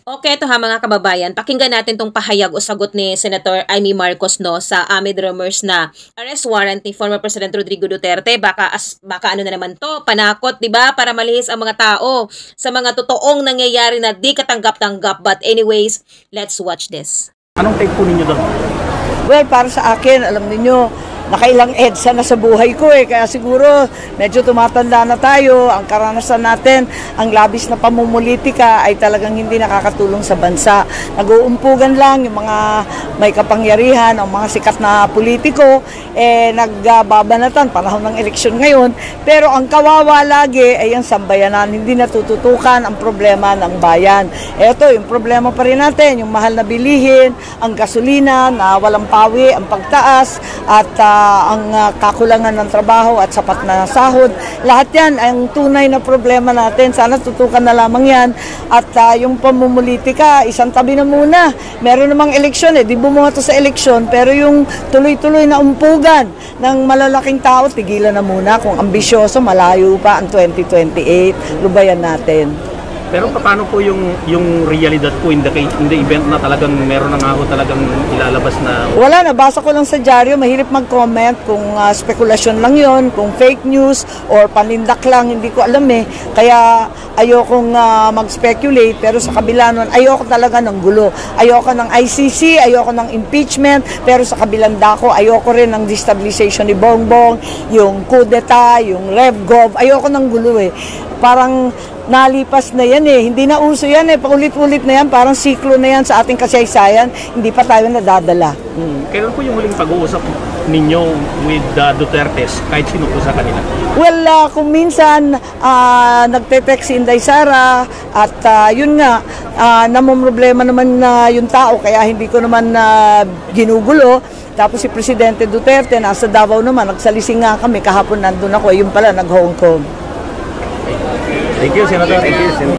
Okay, ito ha mga kababayan, pakinggan natin tong pahayag o sagot ni Senator Amy Marcos no sa amid rumors na arrest warrant ni former President Rodrigo Duterte. Baka ano na naman to, panakot, 'di ba? Para malihis ang mga tao sa mga totoong nangyayari na di katanggap-tanggap. But anyways, let's watch this. Anong take po ninyo doon? Well, para sa akin, alam niyo, nakailang EDSA na sa buhay ko kaya siguro medyo tumatanda na tayo. Ang karanasan natin, ang labis na pamumulitika ay talagang hindi nakakatulong sa bansa. Nag-uumpugan lang yung mga may kapangyarihan, ang mga sikat na politiko, nagbabanatan, panahon ng eleksyon ngayon. Pero ang kawawa lagi ay ang sambayanan, hindi natututukan ang problema ng bayan. Ito, yung problema pa rin natin, yung mahal na bilihin, ang gasolina na walang pawi, ang pagtaas, at ang kakulangan ng trabaho at sapat na sahod. Lahat yan ang tunay na problema natin. Sana tutukan na lamang yan. At yung pamumulitika, isang tabi na muna. Meron namang eleksyon di bumuha to sa eleksyon, pero yung tuloy-tuloy na umpugan ng malalaking tao, tigilan na muna. Kung ambisyoso, malayo pa ang 2028, lubayan natin. Pero paano po yung realidad po in the event na talagang meron na nga ho talagang ilalabas na... Wala, nabasa ko lang sa dyaryo, mahirap mag-comment kung spekulasyon lang yon, kung fake news or panindak lang, hindi ko alam Kaya ayokong mag-speculate, pero sa kabila nun, ayoko talaga ng gulo. Ayoko ng ICC, ayoko ng impeachment, pero sa kabilang dako, ayoko rin ng destabilization ni Bongbong, yung coup d'etat, yung RevGov, ayoko ng gulo Parang nalipas na yan hindi na uso yan paulit-ulit na yan, parang siklo na yan sa ating kasaysayan, hindi pa tayo nadadala. Kailan po yung huling pag-uusap ninyo with Dutertes, kahit sino po sa kanila? Well, kung minsan nagte-text si Inday Sara at yun nga, namumroblema naman yung tao, kaya hindi ko naman ginugulo. Tapos si Presidente Duterte nasa Davao naman, nagsalising nga kami, kahapon nandun ako, yun pala nag-Hong Kong. Thank you, Senator. Thank you, Senator.